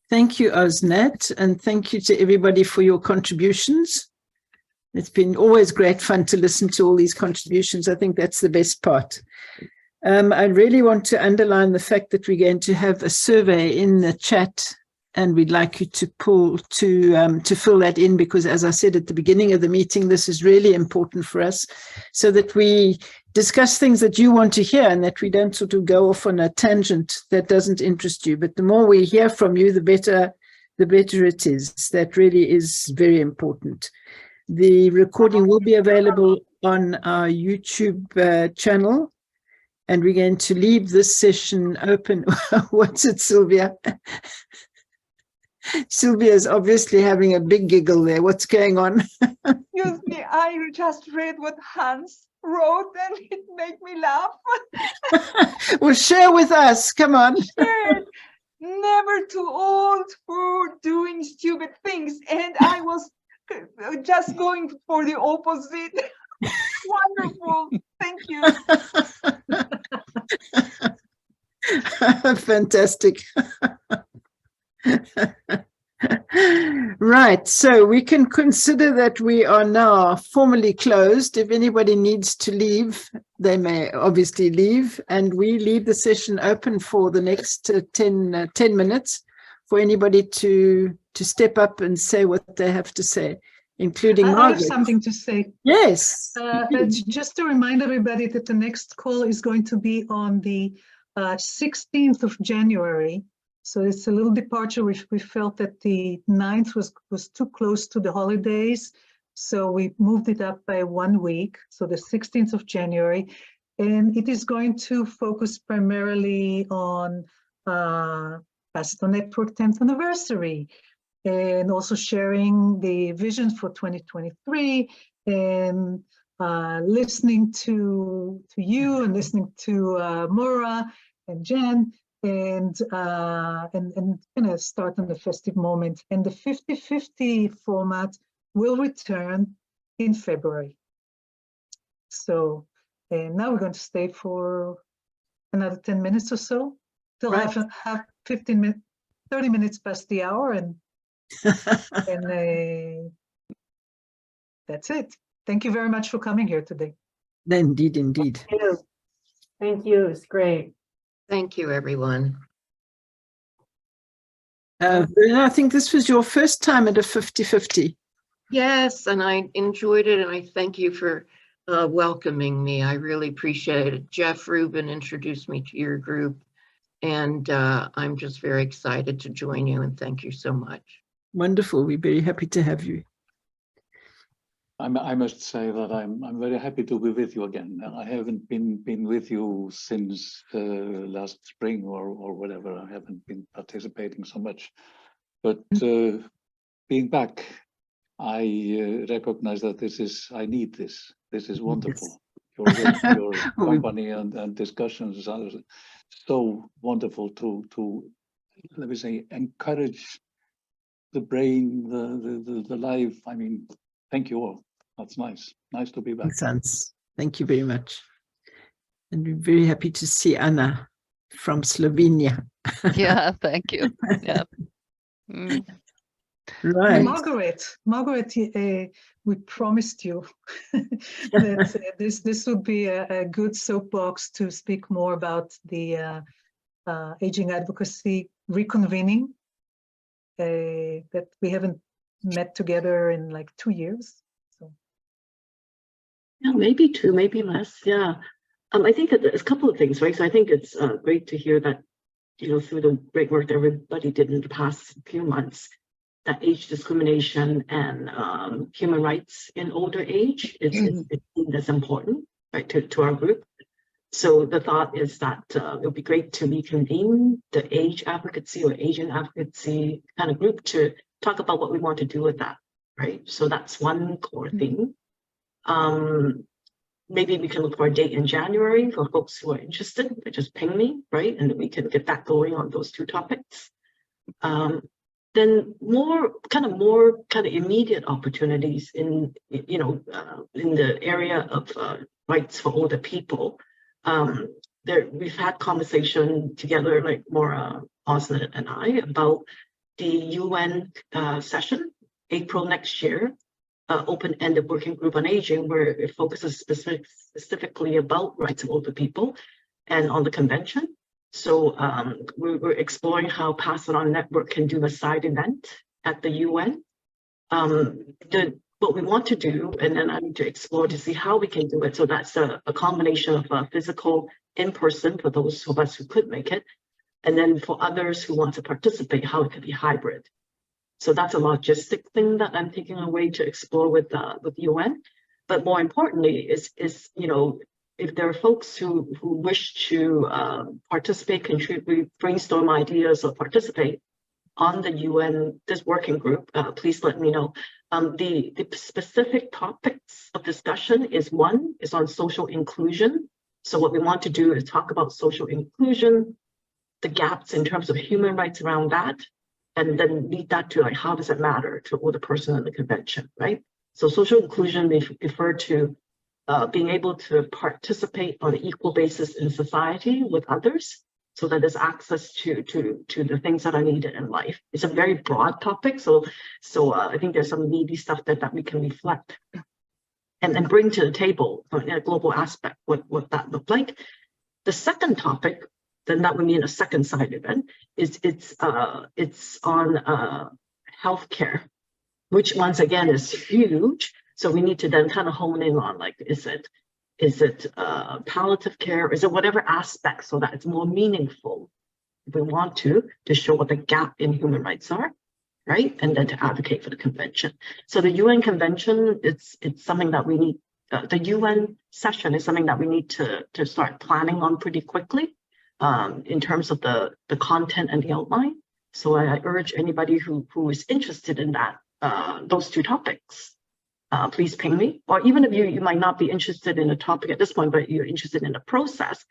Thank you, Osnat, and thank you to everybody for your contributions. It's been always great fun to listen to all these contributions. I think that's the best part. I really want to underline the fact that we're going to have a survey in the chat, and we'd like you to fill that in, because as I said at the beginning of the meeting, this is really important for us, so that we discuss things that you want to hear and that we don't sort of go off on a tangent that doesn't interest you. But the more we hear from you, the better it is. That really is very important. The recording will be available on our YouTube channel, and we're going to leave this session open. What's it, Sylvia? Sylvia is obviously having a big giggle there. What's going on? Excuse me, I just read what Hans wrote and it made me laugh. Well, share with us. Come on. Share it. Never too old for doing stupid things. And I was just going for the opposite. Wonderful. Thank you. Fantastic. Right, so we can consider that we are now formally closed. If anybody needs to leave, they may obviously leave, and we leave the session open for the next 10 minutes for anybody to step up and say what they have to say. including I Margaret. have something to say. Yes. Just to remind everybody that the next call is going to be on the 16th of January. So it's a little departure. We felt that the 9th was too close to the holidays. So we moved it up by 1 week. So the 16th of January. And it is going to focus primarily on Pacitor Network 10th anniversary, and also sharing the vision for 2023, and listening to you and listening to Moira and Jen, and kind of start on the festive moment. And the 50-50 format will return in February. So, and now we're going to stay for another 10 minutes or so. Till have 15 minutes, 30 minutes past the hour, and that's it. Thank you very much for coming here today. Indeed, indeed. Thank you. Thank you. It's great. Thank you, everyone. I think this was your first time at a 50-50. Yes, and I enjoyed it, and I thank you for welcoming me. I really appreciate it. Jeff Rubin introduced me to your group, and I'm just very excited to join you, and thank you so much. Wonderful. We're very happy to have you. I must say that I'm very happy to be with you again. I haven't been with you since last spring or whatever. I haven't been participating so much, but being back, I recognize that I need this. This is wonderful. Yes. Your company and discussions are so wonderful to let me say, encourage the brain, the life. I mean, thank you all. That's nice. Nice to be back. Thanks. Thank you very much. And we're very happy to see Anna from Slovenia. Yeah, thank you. Yeah. Right. Margaret, we promised you that this would be a good soapbox to speak more about the aging advocacy reconvening, that we haven't met together in like 2 years. So. Yeah, maybe 2, maybe less. Yeah. I think that there's a couple of things, right? So I think it's great to hear that, through the great work that everybody did in the past few months, that age discrimination and human rights in older age is important, right, to our group. So the thought is that it would be great to reconvene the age advocacy or Asian advocacy kind of group to talk about what we want to do with that, right? So that's one core thing. Maybe we can look for a date in January for folks who are interested. Just ping me, right? And then we can get that going on those 2 topics. Then more kind of immediate opportunities in the area of rights for older people. We've had conversation together, like Moira, Osnet, and I, about the UN session, April next year, open-ended working group on aging, where it focuses specifically about rights of older people and on the convention. So we're exploring how Pacitor Network can do a side event at the UN. What we want to do, and then I need to explore to see how we can do it. So that's a combination of physical in-person for those of us who could make it, and then for others who want to participate, how it could be hybrid. So that's a logistic thing that I'm taking away to explore with UN. But more importantly is if there are folks who wish to participate, contribute, brainstorm ideas, or participate on the UN, this working group, please let me know. The specific topics of discussion is on social inclusion. So what we want to do is talk about social inclusion, the gaps in terms of human rights around that, and then lead that to like, how does it matter to older person in the convention, right? So social inclusion, we refer to being able to participate on an equal basis in society with others, so that there's access to the things that are needed in life. It's a very broad topic, so I think there's some meaty stuff that we can reflect and bring to the table in a global aspect, what that looked like. The second topic, then that would mean a second side event, it's on healthcare, which once again is huge. So we need to then kind of hone in on, like, is it palliative care? Is it whatever aspect, so that it's more meaningful if we want to show what the gap in human rights are, right? And then to advocate for the convention. So the UN convention, it's something that we need, the UN session is something that we need to start planning on pretty quickly in terms of the content and the outline. So I urge anybody who is interested in that, those two topics, please ping me. Or even if you might not be interested in a topic at this point, but you're interested in the process,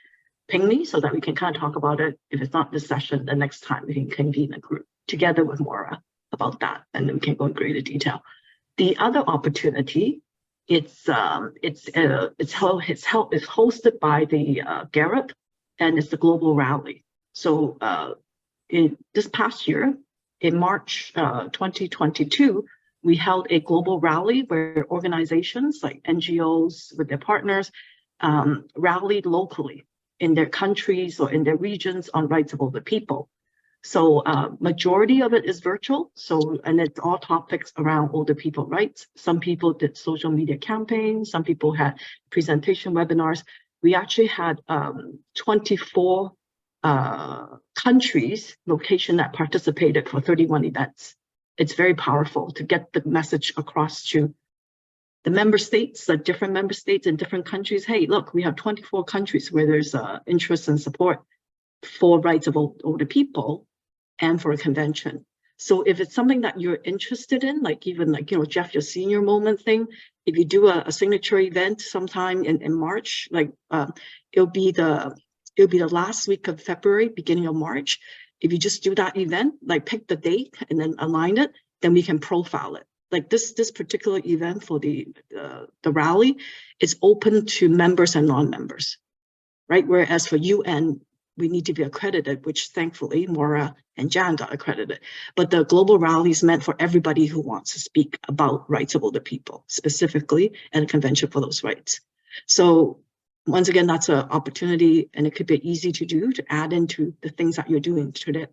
ping me so that we can kind of talk about it. If it's not this session, the next time we can convene a group together with Moira about that, and then we can go in greater detail. The other opportunity, it's hosted by the Garrett, and it's the Global Rally. So in this past year, in March 2022, we held a global rally where organizations like NGOs with their partners rallied locally in their countries or in their regions on rights of older people. So majority of it is virtual. So, and it's all topics around older people rights. Some people did social media campaigns. Some people had presentation webinars. We actually had 24 countries, location that participated for 31 events. It's very powerful to get the message across to the member states, the different member states in different countries. Hey, look, we have 24 countries where there's interest and support for rights of older people and for a convention. So if it's something that you're interested in, like even like, you know, Jeff, your senior moment thing, if you do a signature event sometime in March, like it'll be the last week of February, beginning of March. If you just do that event, like pick the date and then align it, then we can profile it. Like this particular event for the rally is open to members and non-members, right? Whereas for UN, we need to be accredited, which thankfully Moira and Jan got accredited. But the global rally is meant for everybody who wants to speak about rights of older people, specifically, and a convention for those rights. So once again, that's an opportunity, and it could be easy to do, to add into the things that you're doing today,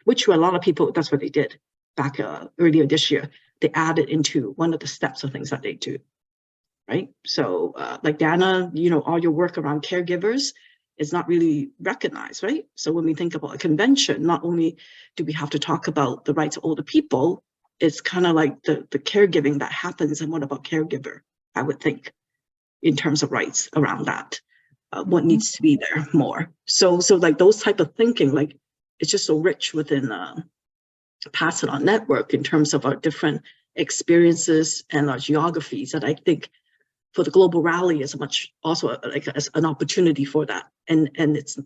which a lot of people, that's what they did back earlier this year. They added into one of the steps of things that they do, right? So like Dana, you know, all your work around caregivers is not really recognized, right? So when we think about a convention, not only do we have to talk about the rights of older people, it's kind of like the caregiving that happens, and what about caregiver, I would think, in terms of rights around that, what needs to be there more. So like those type of thinking, like it's just so rich within Pass It On Network in terms of our different experiences and our geographies, that I think for the global rally is much also like as an opportunity for that, and it's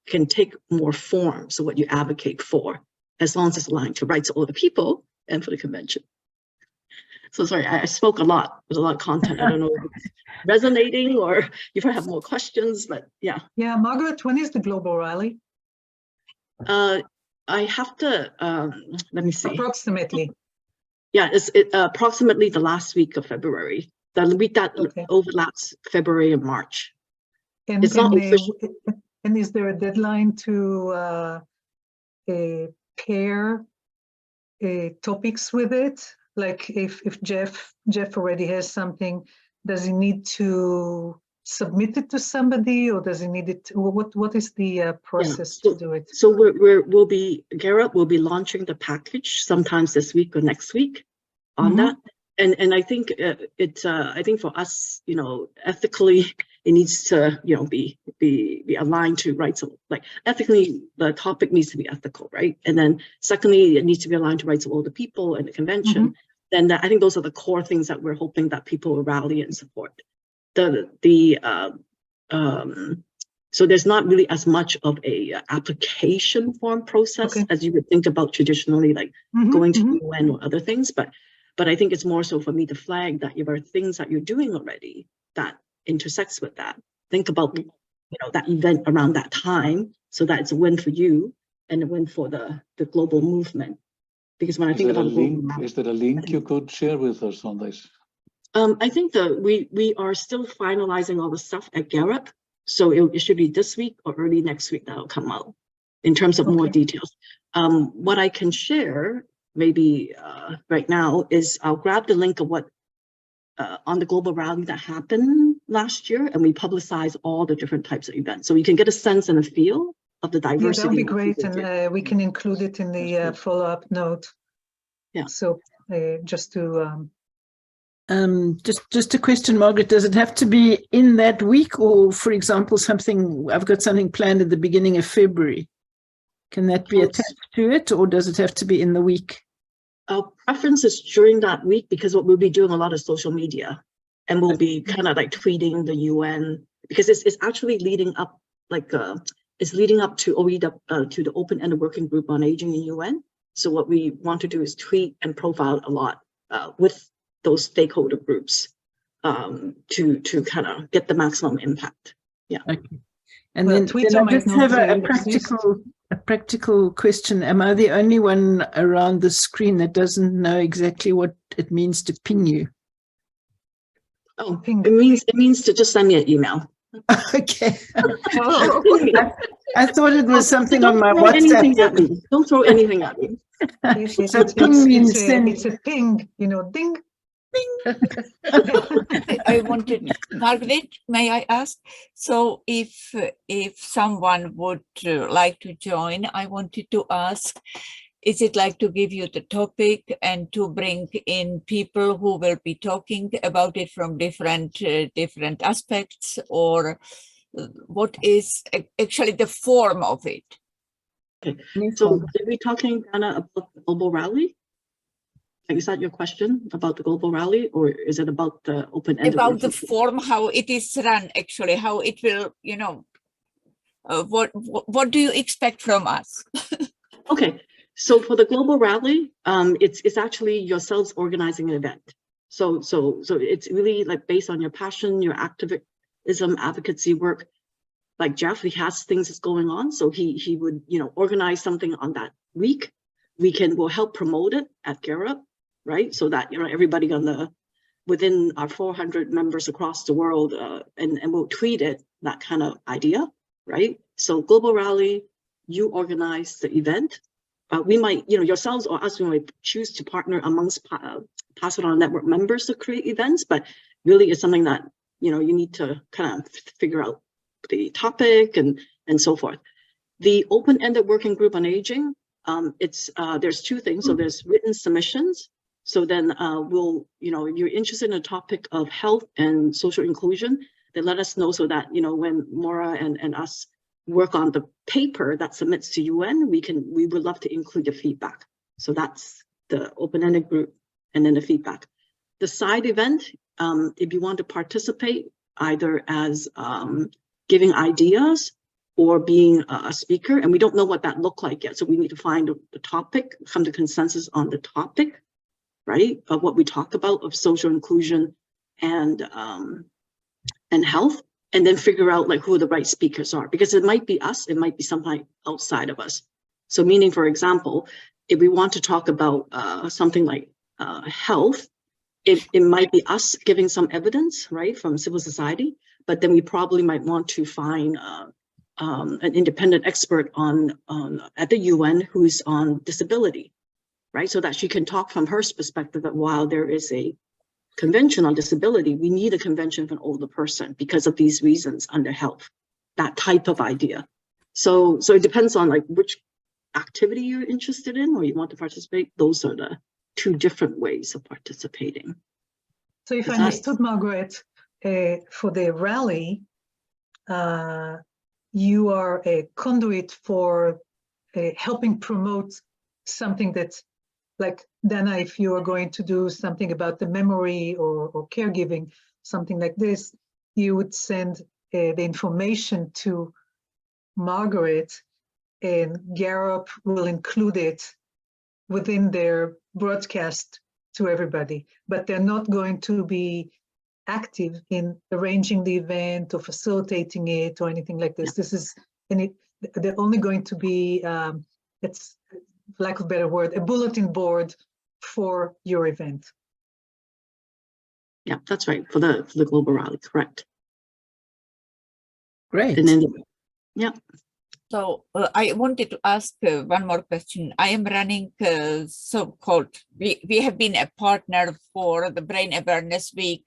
can take more form. So what you advocate for, as long as it's aligned to rights of older people and for the convention. So sorry, I spoke a lot. There's a lot of content. I don't know if it's resonating or if I have more questions, but yeah. Yeah, Margaret, when is the global rally? I have to, let me see. Approximately. Yeah, it's approximately the last week of February. The week that overlaps February and March. And, it's not official. And is there a deadline to pair topics with it? Like if Jeff already has something, does he need to submit it to somebody, or does he need it? What is the process to do it? So Garrett will be launching the package sometimes this week or next week on that. And I think I think for us, you know, ethically, it needs to, you know, be aligned to rights of, like, ethically, the topic needs to be ethical, right? And then secondly, it needs to be aligned to rights of older people and the convention. Then I think those are the core things that we're hoping that people will rally and support. So there's not really as much of a application form process as you would think about traditionally, like going to UN or other things, but I think it's more so for me to flag that there are things that you're doing already that intersects with that. Think about, you know, that event around that time, so that it's a win for you and a win for the global movement. Because when I think about is there a link you could share with us on this? I think we are still finalizing all the stuff at Garrett, so it should be this week or early next week that'll come out in terms of more details. What I can share maybe right now is I'll grab the link of what on the global rally that happened last year, and we publicize all the different types of events. So you can get a sense and a feel of the diversity. Yeah, that would be great. And we can include it in the follow-up note. Yeah. So just to... just a question, Margaret, does it have to be in that week, or for example, I've got something planned at the beginning of February? Can that be attached to it, or does it have to be in the week? Our preference is during that week, because we'll be doing a lot of social media, and we'll be kind of like tweeting the UN, because it's actually leading up, it's leading up to to the open-ended working group on aging in UN. So what we want to do is tweet and profile a lot with those stakeholder groups to kind of get the maximum impact. Yeah. Okay. And then I just have a practical question. Am I the only one around the screen that doesn't know exactly what it means to ping you? Oh, it means to just send me an email. Okay. I thought it was something on my WhatsApp. Don't throw anything at me. So ping means it's a ping, ding. I wanted, Margaret, may I ask? So if someone would like to join, I wanted to ask, is it like to give you the topic and to bring in people who will be talking about it from different aspects, or what is actually the form of it? Okay. So are we talking, Anna, about the global rally? Is that your question about the global rally, or is it about the open-ended? About the form, how it is run, actually, how it will, what do you expect from us? Okay, so for the global rally, it's actually yourselves organizing an event. So it's really like based on your passion, your activism, advocacy work. Like Jeff, he has things that's going on, so he would organize something on that week. We'll help promote it at Garrett, right? So that everybody within our 400 members across the world, and we'll tweet it, that kind of idea, right? So global rally, you organize the event. We might, yourselves or us, we might choose to partner amongst Pass It On Network members to create events, but really it's something that you need to kind of figure out the topic and so forth. The open-ended working group on aging, there's two things. So there's written submissions. So then if you're interested in a topic of health and social inclusion, then let us know, so that when Moira and us work on the paper that submits to UN, we would love to include the feedback. So that's the open-ended group, and then the feedback. The side event, if you want to participate either as giving ideas or being a speaker, and we don't know what that look like yet. So we need to find the topic, come to consensus on the topic, right, of what we talk about, of social inclusion and health, and then figure out who the right speakers are, because it might be us, it might be somebody outside of us. So meaning, for example, if we want to talk about something like health, it might be us giving some evidence, right, from civil society, but then we probably might want to find an independent expert at the UN who's on disability, right? So that she can talk from her perspective that while there is a convention on disability, we need a convention for an older person because of these reasons under health, that type of idea. So it depends on which activity you're interested in or you want to participate. Those are the two different ways of participating. So if I understood, Margaret, for the rally, you are a conduit for helping promote something that's like, Dana, if you are going to do something about the memory or caregiving, something like this, you would send the information to Margaret, and Garrett will include it within their broadcast to everybody, but they're not going to be active in arranging the event or facilitating it or anything like this. This is, they're only going to be, it's, for lack of a better word, a bulletin board for your event. Yeah, that's right, for the global rally, correct. Great. And then, yeah. So I wanted to ask one more question. I am running so-called, we have been a partner for the Brain Awareness Week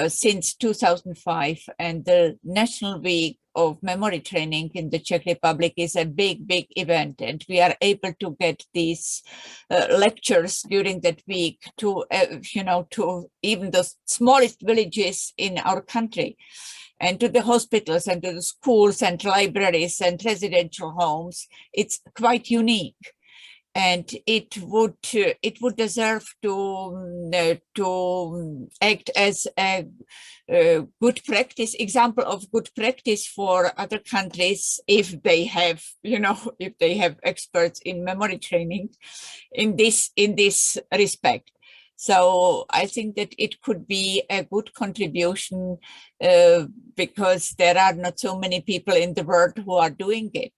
since 2005, and the National Week of Memory Training in the Czech Republic is a big, big event, and we are able to get these lectures during that week to, to even the smallest villages in our country, and to the hospitals and to the schools and libraries and residential homes. It's quite unique, and it would deserve to act as a good practice, example of good practice for other countries if they have, if they have experts in memory training in this respect. So I think that it could be a good contribution because there are not so many people in the world who are doing it.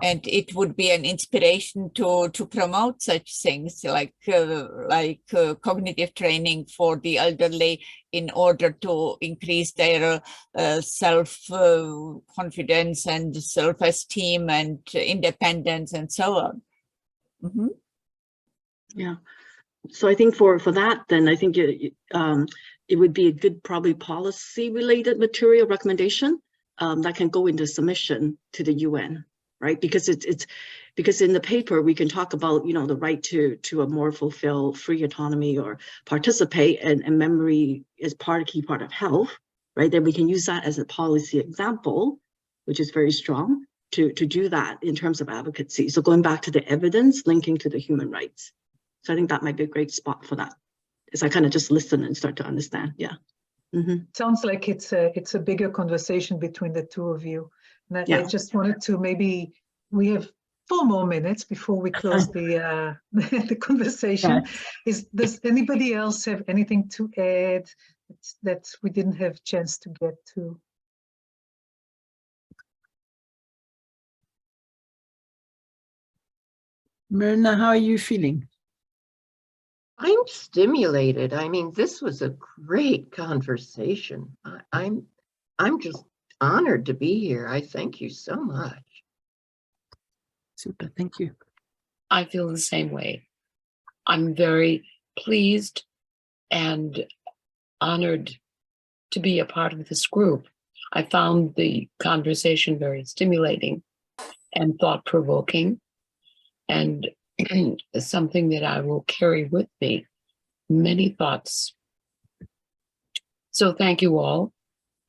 And it would be an inspiration to promote such things like cognitive training for the elderly in order to increase their self-confidence and self-esteem and independence and so on. Mm-hmm. Yeah. So I think for that, then I think it would be a good probably policy related material recommendation that can go into submission to the UN, right? Because because in the paper we can talk about the right to a more fulfilled free autonomy or participate, and memory is key part of health, right? Then we can use that as a policy example, which is very strong to do that in terms of advocacy. So going back to the evidence linking to the human rights. So I think that might be a great spot for that, as I kind of just listen and start to understand. Yeah. Mm-hmm. Sounds like it's a bigger conversation between the two of you. And Yeah. I just wanted to we have 4 more minutes before we close the conversation. Yeah. Does anybody else have anything to add that we didn't have a chance to get to? Myrna, how are you feeling? I'm stimulated. I mean, this was a great conversation. I'm just honored to be here. I thank you so much. Super, thank you. I feel the same way. I'm very pleased and honored to be a part of this group. I found the conversation very stimulating and thought-provoking, and something that I will carry with me, many thoughts. So thank you all.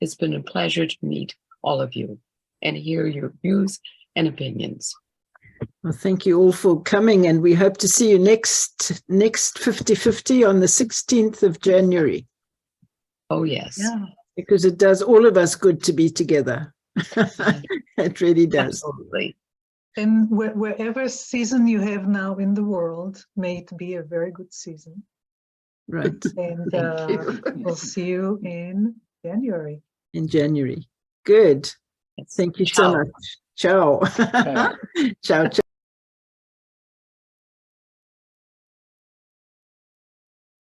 It's been a pleasure to meet all of you and hear your views and opinions. Well, thank you all for coming, and we hope to see you next 50/50 on the 16th of January. Oh, yes. Yeah. Because it does all of us good to be together. It really does. Absolutely. And wherever season you have now in the world, may it be a very good season. Right. And we'll see you in January. In January. Good. Thank you so much. Ciao. Ciao. Ciao.